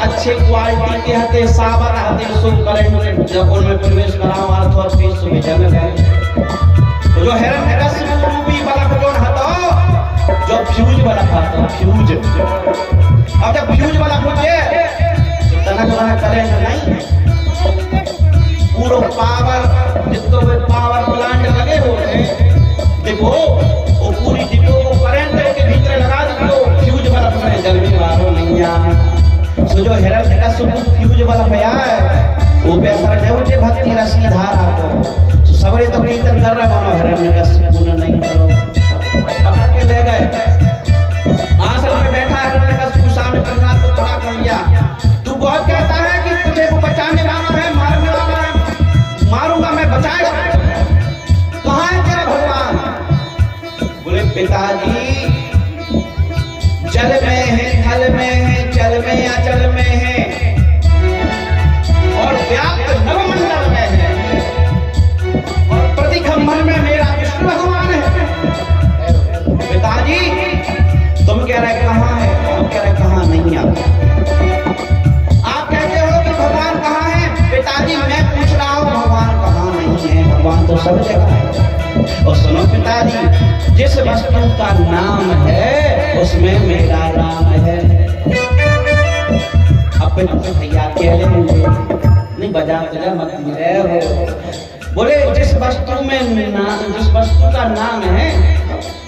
अच्छे क्वालिटी के हते साबर हते सो करंट जब उनमें प्रवेश कराओ अर्थ और फेस में जग गए तो जो हिरण्यकशिपु रूपी बलक जो हतो जो फ्यूज बलक हतो फ्यूज अब जब फ्यूज बलक मुझे तनक तनक करंट नहीं पूरा पावर जितने भी पावर प्लांट लगे हुए हैं देखो वो पूरी डिब्बो को करंट के भीतर लगा दो फ्यूज बल्ब में जल्दी मारो नहीं आ सो जो हिरण्यकशिपु फ्यूज बल्ब है वो बेसर है उसे भक्ति रसी धारा को तो सबरे तो कीर्तन कर रहे हो हिरण्यकशिपु ने नहीं करो पकड़ के ले गए आसन में बैठा हिरण्यकशिपु सामने करना तो खड़ा कर लिया तू बहुत कहता है कि तुझे को बचाने वाला है मारने वाला है मारूंगा मैं बचाएगा कहाँ है तेरा भगवान बोले पिताजी जल में है थल में है जल में अचल में है और व्याप्त नवमंडल में है और प्रतिखंभन में मेरा विष्णु भगवान है पिताजी तुम कह रहे कहाँ है हम कह रहे कहाँ नहीं आता आप कहते हो कि भगवान कहाँ है पिताजी मैं पूछ रहा हूँ भगवान कहाँ नहीं है भगवान तो सब जगह है और सुनो पिताजी जिस वस्तु का नाम है उसमें मेरा राम है अपने भैया कह ले मुझे नहीं बजा बजा मत मेरे हो बोले जिस वस्तु में जिस वस्तु का नाम है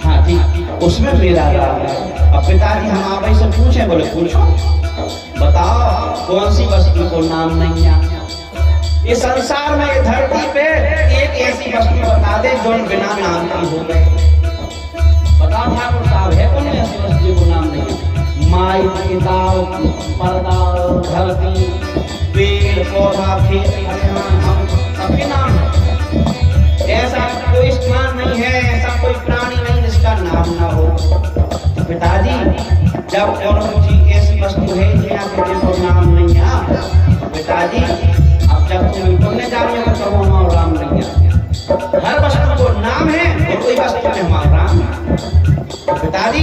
हाँ ठीक उसमें मेरा राम है अब पिताजी हम आप से पूछे बोले पूछो बताओ कौन सी वस्तु को नाम नहीं है ये संसार में ये धरती पे एक ऐसी वस्तु बता दे जो बिना नाम की हो गए बताओ ठाकुर साहब है कौन ऐसी वस्तु को नाम नहीं है माई किताब पर्दा धरती पेड़ पौधा खेत हम सबके नाम है ऐसा कोई स्थान नहीं है ऐसा कोई प्राणी नहीं जिसका नाम ना हो तो पिताजी जब कौन सी ऐसी वस्तु है जिसको नाम नहीं है पिताजी अब जब तुम बोलने जा रहे हो तो हमारा राम नहीं है हर वस्तु को नाम है और कोई वस्तु में हमारा राम है पिताजी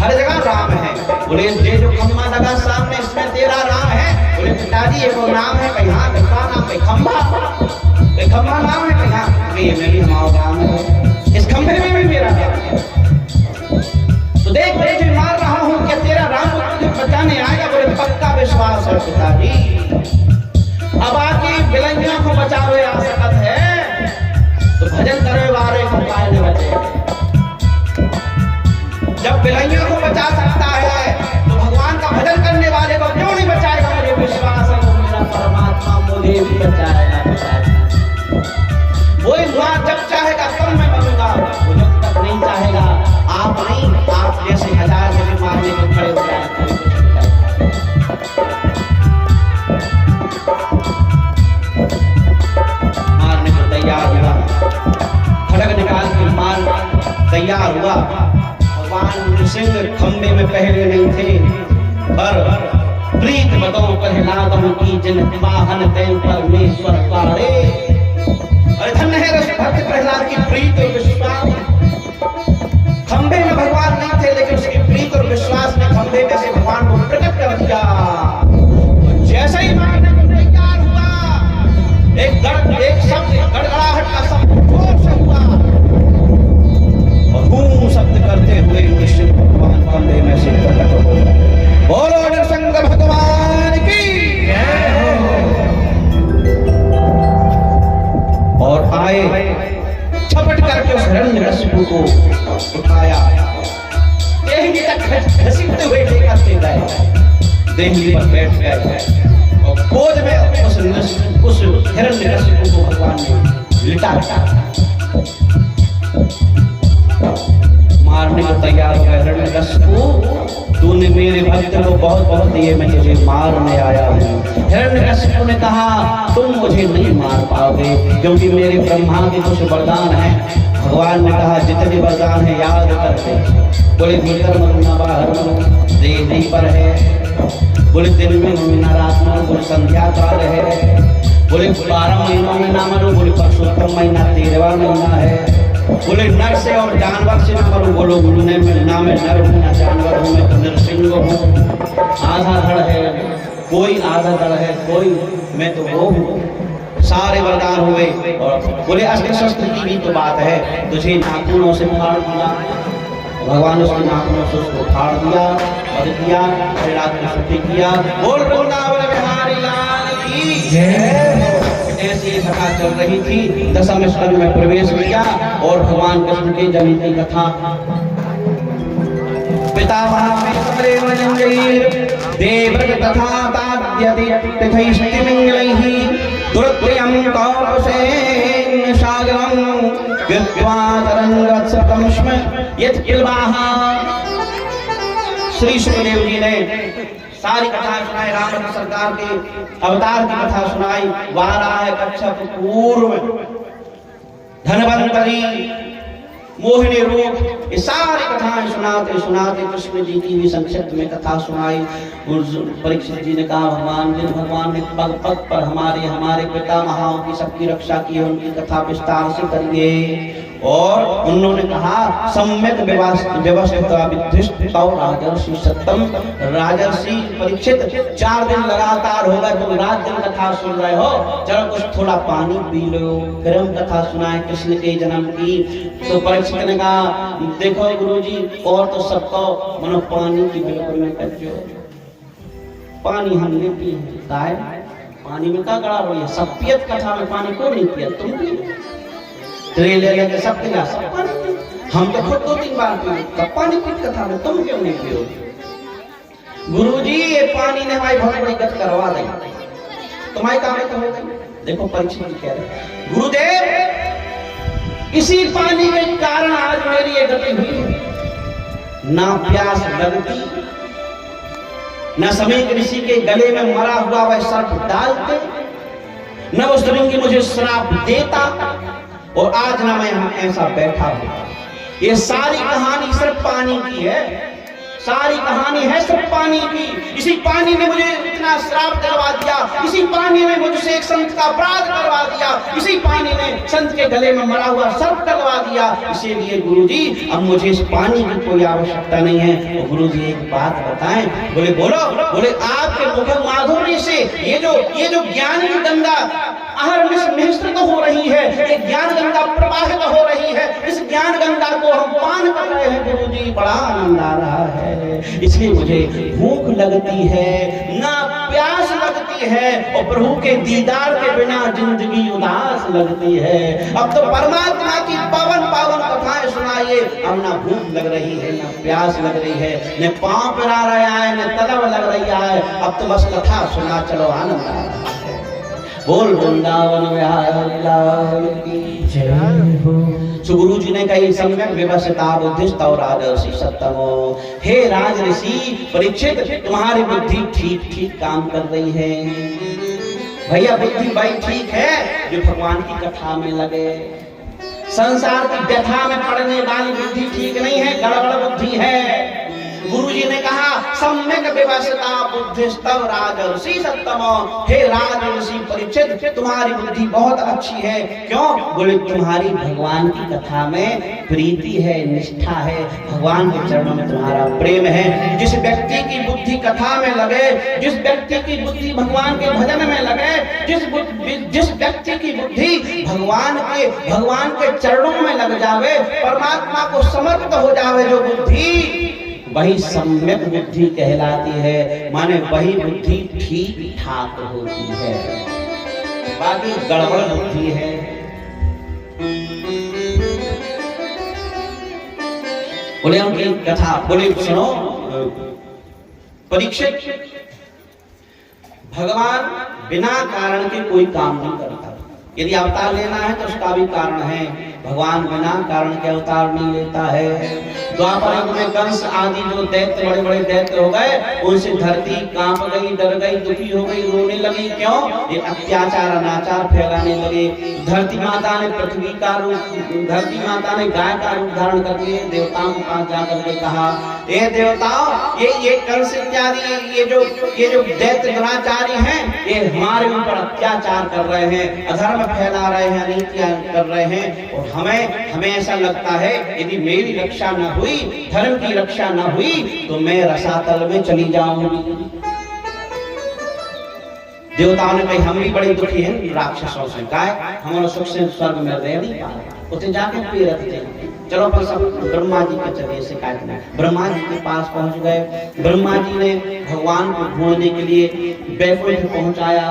हर जगह राम है बोले ये जो खम्मा लगा सामने इसमें तेरा राम है बोले पिताजी ये वो नाम है कहाँ किसका नाम है खम्बा नाम है कहाँ ये में भी हमारा राम है इस खम्भे में भी मेरा राम है तो देख मैं जो मार रहा हूँ क्या तेरा राम तुझे बचाने आएगा बोले पक्का विश्वास है पिताजी अब आके बिलंगियों को बचावे आ सकत है तो भजन करे वाले को काय न बचे जब बिलंगियों को बचा सकता है तो भगवान का भजन करने वाले को क्यों नहीं बचाएगा मुझे विश्वास है वो मेरा परमात्मा मुझे भी बचाएगा वो जब चाहेगा तब मैं बनूंगा वो जब तक नहीं चाहेगा आप नहीं आप जैसे हजार जगह मारने को खड़े हो जाए तैयार हुआ भगवान नृसिंह खंबे में पहले नहीं थे पर प्रीत बताओ प्रहलाद की जन वाहन तेल परमेश्वर पाड़े अरे धन्य है भक्त प्रहलाद की प्रीत और विश्वास खंबे में भगवान नहीं थे लेकिन उसकी प्रीत और विश्वास ने खंबे में से भगवान को प्रकट कर दिया जैसे ही मारने को तैयार हुआ एक शब्द गड़गड़ाहट का शब्द जोर से हुआ और बूम शब्द करते हुए कृष्ण भगवान खंबे में से प्रकट हो बोलो नरसिंह भगवान की जय हो और आए झपट करके उस हिरण्यकशिपु को उठाया देहली तक घसीटते हुए लेकर गए देहली पर बैठ गए और गोद में उस हिरण्यकशिपु को भगवान ने लिटा मारने को तैयार हो गए हिरण्यकशिपु तूने मेरे भक्त को बहुत बहुत दिए मैं तुझे मारने आया हूँ हिरण्यकशिपु ने कहा तुम मुझे नहीं मार पाओगे क्योंकि मेरे ब्रह्मा के कुछ वरदान हैं भगवान ने कहा जितने वरदान है याद करते बोले भीतर मरूना बाहर मरू देह पर है बोले दिन में मरूना रात में बोले संध्या काल है बोले 12 महीनों में ना मरू बोले परसोत्तम महीना 13वां महीना है बोले नर से और जानवर से ना मरू बोलो ना मैं नर हूँ ना जानवर हूँ मैं तो नरसिंह हूँ आधा धड़ है कोई आधा दड़ है, कोई मैं तो वो हूँ, सारे वरदान हुए। और बोले अस्त्र शस्त्र की भी तो बात है, तुझे नाखूनों से फाड़ दिया, भगवान ने उसके नाखूनों से उसको फाड़ दिया, वध किया, रात को छुट्टी किया। बोल वृंदावन बिहारी लाल की जय। ऐसी कथा चल रही थी, दशम स्कंद में प्रवेश किया और भगवान कृष्ण के जन्म की कथा। देवव्रत तथा ताद्यति तथैष्टिमिंगलैः दुरत्यं कौपसेन सागरं कृत्वा तरंगत्सतम स्म यत्किल्वाः। श्री सुखदेव जी ने सारी कथा सुनाई, राम सरकार के अवतार की कथा सुनाई, वाराह, कच्छप, पूर्व, धनवंतरी, मोहिनी रूप, ये सारी कथाएं सुनाते सुनाते कृष्ण जी की भी संक्षिप्त में कथा सुनाई। परीक्षित जी ने कहा, भगवान जिन भगवान ने पग पग पर हमारे पितामहों की सबकी रक्षा की है, उनकी कथा विस्तार से करिए। और उन्होंने कहा, सम्यक व्यवस्थिता विधिष्ठितौ राजर्षि सत्तम। राजर्षि परीक्षित 4 दिन लगातार हो गए, तुम रात दिन कथा सुन रहे हो, चलो कुछ थोड़ा पानी पी लो, फिर हम कथा सुनाए कृष्ण के जन्म की। तो परीक्षित ने कहा, देखो गुरुजी, और तो सबको मनो पानी की बिल्कुल नहीं करो, पानी हमने पी है, पानी में क्या गड़ा रही है, सब पियत कथा में पानी को नहीं पिया, तुम पी ट्रे ले लेके सब पिया, सब पानी, हम तो खुद 2-3 बार पिए, तब पानी पी कथा में, तुम क्यों नहीं पियो? गुरुजी, ये पानी ने हमारी बहुत बड़ी गत करवा दी, तुम्हारी काम तो हो गई। देखो परीक्षित जी कह रहे, गुरुदेव इसी पानी के कारण आज मेरी ये गति हुई, ना प्यास लगती, न समय ऋषि के गले में मरा हुआ वह सर्प डालते, न उस श्रृंगी मुझे श्राप देता, और आज ना मैं यहाँ ऐसा बैठा हूं। ये सारी कहानी सिर्फ पानी की है, सारी कहानी है सिर्फ पानी की। इसी पानी ने मुझे इतना श्राप करवा दिया, इसी पानी ने मुझसे एक संत का अपराध करवा दिया, इसी पानी ने संत के गले में मरा हुआ सर्प करवा दिया। इसीलिए गुरुजी अब मुझे इस पानी की कोई आवश्यकता नहीं है। तो गुरुजी एक बात बताएं। बोले बोलो। बोले आपके मुख माधुर्य से ये जो ज्ञान की गंगा मिश्रित हो रही है, ये ज्ञान गंगा प्रवाहित हो रही है, इस ज्ञान गंगा को हम पान कर रहे हैं गुरुजी, बड़ा आनंद आ रहा है। इसलिए मुझे भूख लगती है, ना प्यास लगती है, और प्रभु के दीदार के बिना जिंदगी उदास लगती है। अब तो परमात्मा की पावन पावन कथाएं सुनाइए। अब ना भूख लग रही है, ना प्यास लग रही है, न पांव पिरा रहा है, न तलब लग रही है। अब तो बस कथा सुना चलो, आनंद आ रहा है। बोल वृंदावन बिहारी लाल की जय हो। सुगुरु जी ने कही, सम्यक व्यवस्थिता बुद्धिस्ता राजर्षि सत्तमो। हे राज ऋषि परीक्षित, तुम्हारी बुद्धि ठीक ठीक काम कर रही है। भैया बुद्धि भाई ठीक है जो भगवान की कथा में लगे, संसार की व्यथा में पड़ने वाली बुद्धि ठीक नहीं है, गड़बड़ बुद्धि है। गुरुजी ने कहा, सम्यक व्यवस्थिता बुद्धिस्तव राजर्षि सत्तमो। हे राजर्षि परीक्षित, तुम्हारी बुद्धि बहुत अच्छी है। क्यों? बोले तुम्हारी भगवान की कथा में प्रीति है, निष्ठा है, भगवान के चरणों में तुम्हारा प्रेम है। जिस व्यक्ति की बुद्धि कथा में लगे, जिस व्यक्ति की बुद्धि भगवान के भजन में लगे, जिस व्यक्ति की बुद्धि भगवान के चरणों में लग जावे, परमात्मा को समर्पित हो जावे, जो बुद्धि वही सम्यक बुद्धि कहलाती है। माने वही बुद्धि ठीक ठाक होती है, बाकी गड़बड़ बुद्धि है। बोले उनकी कथा, बोले सुनो परीक्षित, भगवान बिना कारण के कोई काम नहीं करता। यदि अवतार लेना है तो उसका भी कारण है। भगवान बिना कारण के अवतार नहीं लेता है। द्वापर युग में कंस आदि जो दैत्य, बड़े बड़े दैत्य हो गए, उनसे धरती कांप गई, डर गई, दुखी हो गई, रोने लगी। क्यों? ये अत्याचार अनाचार फैलाने लगे। धरती माता ने पृथ्वी का रूप, धरती माता ने गाय का रूप धारण करके देवताओं के पास जाकर के कहा, हे देवताओं, ये कंस इत्यादि ये जो दैत्य दुराचारी हैं, ये हमारे ऊपर अत्याचार कर रहे हैं, अधर्म फैला रहे हैं, अनीतियां कर रहे हैं, और हमें ऐसा लगता है यदि मेरी रक्षा न हुई, धर्म की रक्षा न हुई, तो मैं रसातल में चली जाऊंगी। देवताओं ने कही हम भी बड़े दुखी हैं राक्षसों से, गाय हमारा सुख से स्वर्ग में रह नहीं पा रहे, उसे जाके पीरत थे। चलो पर सब ब्रह्मा जी के चलिए शिकायत में ब्रह्मा जी के पास पहुंच गए। ब्रह्मा जी ने भगवान को ढूंढने के लिए बैकुंठ पहुंचाया,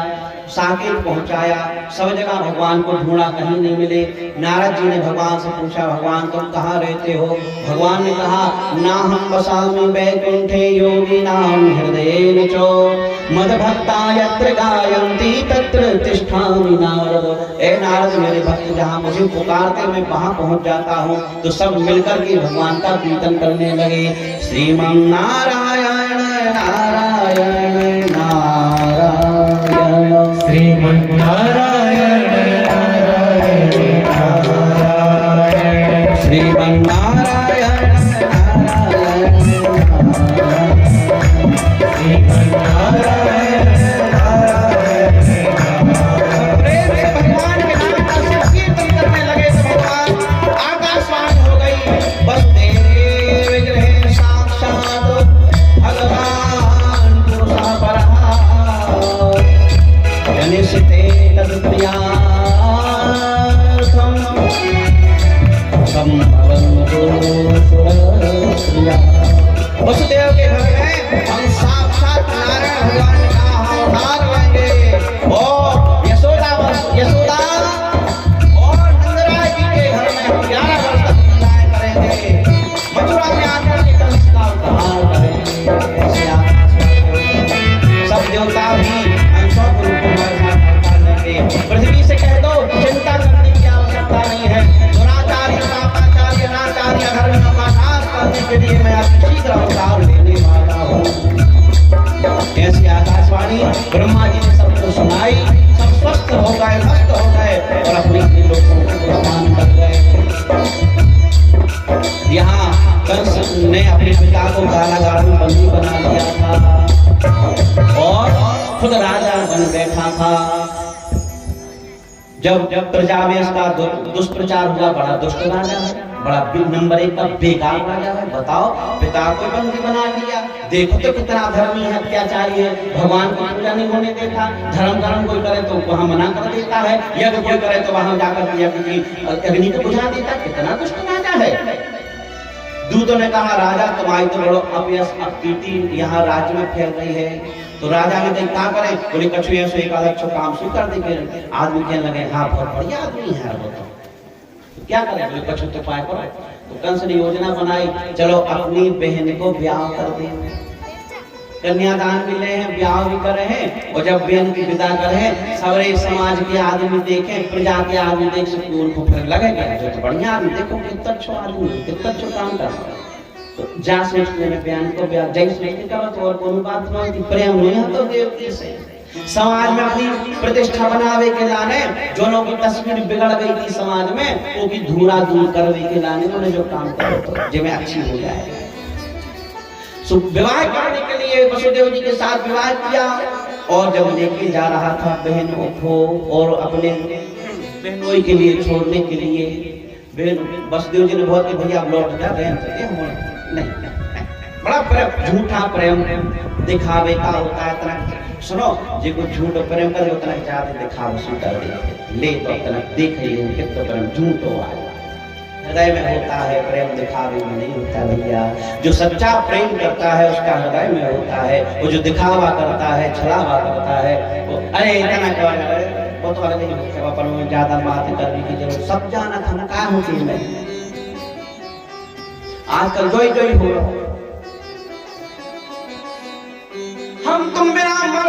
साकेत पहुंचाया, सब जगह भगवान को ढूंढा, कहीं नहीं मिले। नारद जी ने भगवान से पूछा भगवान तुम कहाँ रहते हो? भगवान ने कहा ना हम वसामि बैकुंठे योगी नाम हृदय चो मद भक्ता यत्र गायन्ति तत्र तिष्ठामि नारद। ए नारद मेरे भक्त जहाँ मुझे पुकारते मैं वहाँ पहुँच जाता हूँ। तो सब मिलकर के भगवान का कीर्तन करने लगे। श्रीमन नारायण नारायण नारायण श्रीमन नारायण नारायण नारायण श्रीमन नारायण नारायण श्रीमन नारायण नारायण प्रेम से भगवान के नाम का सिर्फ कीर्तन करने लगे तो भगवान आकाशवाणी हो गई। बस तेरे विग्रह साक्षात भगवान पुरुषः परः जनिष्ठते तत्प्रियार्थम संभवन्तु सुरप्रिया। वसुदेव के घर में हम साक्षात नारायण भगवान का अवतार लेंगे और यशोदा और नंदराय जी के घर में हम 11 वर्ष तक लीलाएं करेंगे। मथुरा में आकर के कंस का उद्धार करेंगे। ऐसे सब देवता भी अंशों के रूप में हमारे साथ अवतार लेंगे। पृथ्वी से कह दो चिंता करने की आवश्यकता नहीं है। दुराचारी पापाचारी अनाचारी अधर्मियों का नाश करने के लिए मैं अति शीघ्र अवतार लेने वाला हूँ। ऐसी आकाशवाणी ब्रह्मा जी ने सबको सुनाई। सब स्वस्थ हो गए, मस्त हो गए और अपने अपने लोगों को स्नान कर गए। यहाँ कंस ने अपने पिता को कारागार में बंदी बना लिया था और खुद राजा बन बैठा था। जब प्रजा में इसका दुष्प्रचार हुआ, बड़ा दुष्ट राजा है, बड़ा नंबर 1 का बेकार राजा है। बताओ पिता को बंदी बना लिया, देखो तो कितना धर्मी है, अत्याचारी है, भगवान को पूजा नहीं होने देता, धर्म कोई करे तो वहां मना कर देता है, यज्ञ कोई करे तो वहां जाकर यज्ञ की अग्नि को बुझा देता। कितना दुष्ट राजा है। दूतों ने कहा राजा तुम्हारी तो बड़ो अपयश कीर्ति यहाँ राज्य में फैल रही है। तो राजा ने कहा क्या करें? बोले कछुए से एक अलग काम शुरू कर देंगे। आदमी कहने लगे हाँ बहुत बढ़िया आदमी है वो तो क्या करें? बोले कछु तो पाए करो। तो कंस ने योजना बनाई, चलो अपनी बहन को ब्याह कर दें, कन्यादान भी ले हैं, ब्याह भी कर रहे हैं और जब बहन की विदा करें सारे समाज के आदमी देखें, प्रजा के आदमी देख सके, उनको फिर लगेगा जो तो बढ़िया आदमी, देखो कितना अच्छा आदमी, कितना अच्छा काम कर रहा है। तो जा सोच मैंने बहन को ब्याह जय सोच करो तो और कोई बात नहीं, प्रेम नहीं है तो देवती से समाज में अपनी प्रतिष्ठा बनावे के लाने जोनों की तस्वीर बिगड़ गई थी समाज में, वो की धूरा दूर करने के लाने उन्होंने जो काम करो तो जो में अच्छी हो जाए। विवाह करने के लिए वसुदेव जी के साथ विवाह किया और जब लेके जा रहा था बहनों को और अपने बहनोई के लिए छोड़ने के लिए, बहन वसुदेव जी ने बहुत कि भैया लौट जा रहे हैं नहीं, बड़ा प्रेम, झूठा प्रेम दिखावे का होता है। इतना सुनो जी को झूठ प्रेम करे उतना ज्यादा दिखावा सुधर ले तो इतना देख ही कितना प्रेम झूठ हो आए हृदय में होता है, प्रेम दिखावे में नहीं होता भैया। जो सच्चा प्रेम करता है उसका हृदय में होता है, वो जो दिखावा करता है छलावा करता है वो अरे इतना कर वो तो अलग ही होता है, पर ज्यादा बातें करने की जरूरत सब जाना था क्या होती है। आजकल जोई हो हम तुम बिना मर